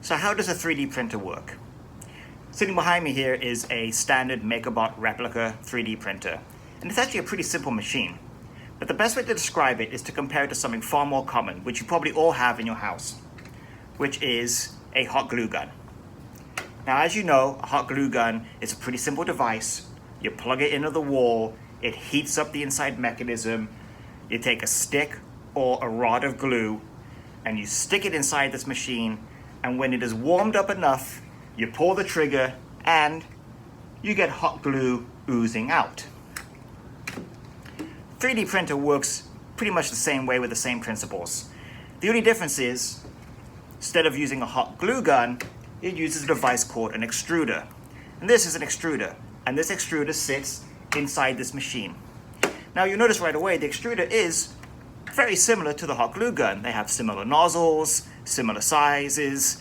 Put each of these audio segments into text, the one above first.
So how does a 3D printer work? Sitting behind me here is a standard MakerBot replica 3D printer. And it's actually a pretty simple machine. But the best way to describe it is to compare it to something far more common, which you probably all have in your house, which is a hot glue gun. Now, as you know, a hot glue gun is a pretty simple device. You plug it into the wall, it heats up the inside mechanism, you take a stick or a rod of glue, and you stick it inside this machine, and when it is warmed up enough, you pull the trigger, and you get hot glue oozing out. 3D printer works pretty much the same way with the same principles. The only difference is, instead of using a hot glue gun, it uses a device called an extruder. And this is an extruder, and this extruder sits inside this machine. Now you'll notice right away the extruder is very similar to the hot glue gun. They have similar nozzles, similar sizes.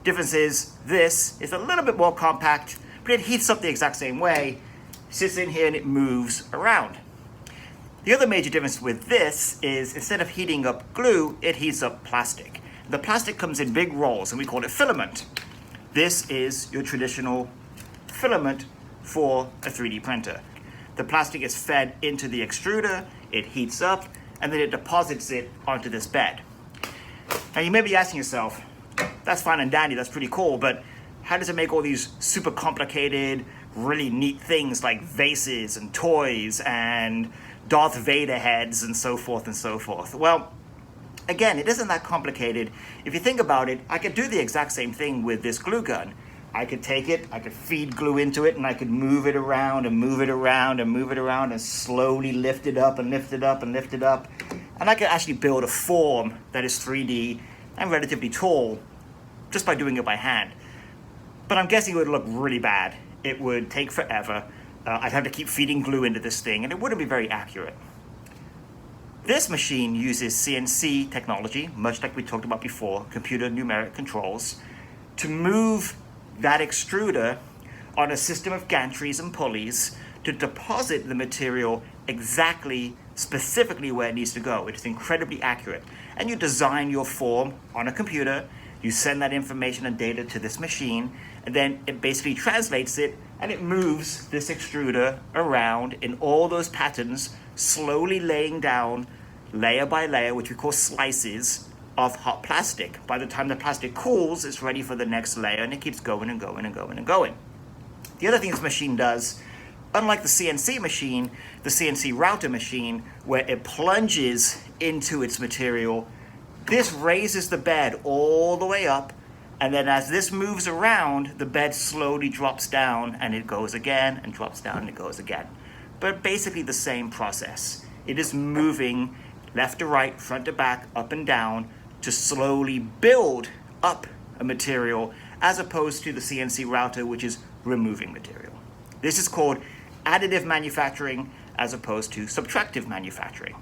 Difference is this is a little bit more compact, but it heats up the exact same way, sits in here and it moves around. The other major difference with this is instead of heating up glue, it heats up plastic. The plastic comes in big rolls and we call it filament. This is your traditional filament for a 3D printer. The plastic is fed into the extruder, it heats up, and then it deposits it onto this bed. Now you may be asking yourself, that's fine and dandy, that's pretty cool, but how does it make all these super complicated, really neat things like vases and toys and Darth Vader heads and so forth and so forth? Well, again, it isn't that complicated. If you think about it, I could do the exact same thing with this glue gun. I could take it, I could feed glue into it, and I could move it around and move it around and move it around and slowly lift it up and lift it up and lift it up. And I could actually build a form that is 3D and relatively tall just by doing it by hand. But I'm guessing it would look really bad. It would take forever. I'd have to keep feeding glue into this thing, and it wouldn't be very accurate. This machine uses CNC technology, much like we talked about before, computer numeric controls, to move that extruder on a system of gantries and pulleys to deposit the material exactly, specifically where it needs to go. It is incredibly accurate. And you design your form on a computer, you send that information and data to this machine, and then it basically translates it and it moves this extruder around in all those patterns, slowly laying down layer by layer, which we call slices of hot plastic. By the time the plastic cools, it's ready for the next layer, and it keeps going and going and going and going. The other thing this machine does, unlike the CNC machine, the CNC router machine, where it plunges into its material, this raises the bed all the way up, and then as this moves around, the bed slowly drops down, and it goes again, and drops down, and it goes again. But basically the same process. It is moving left to right, front to back, up and down, to slowly build up a material, as opposed to the CNC router, which is removing material. This is called additive manufacturing as opposed to subtractive manufacturing.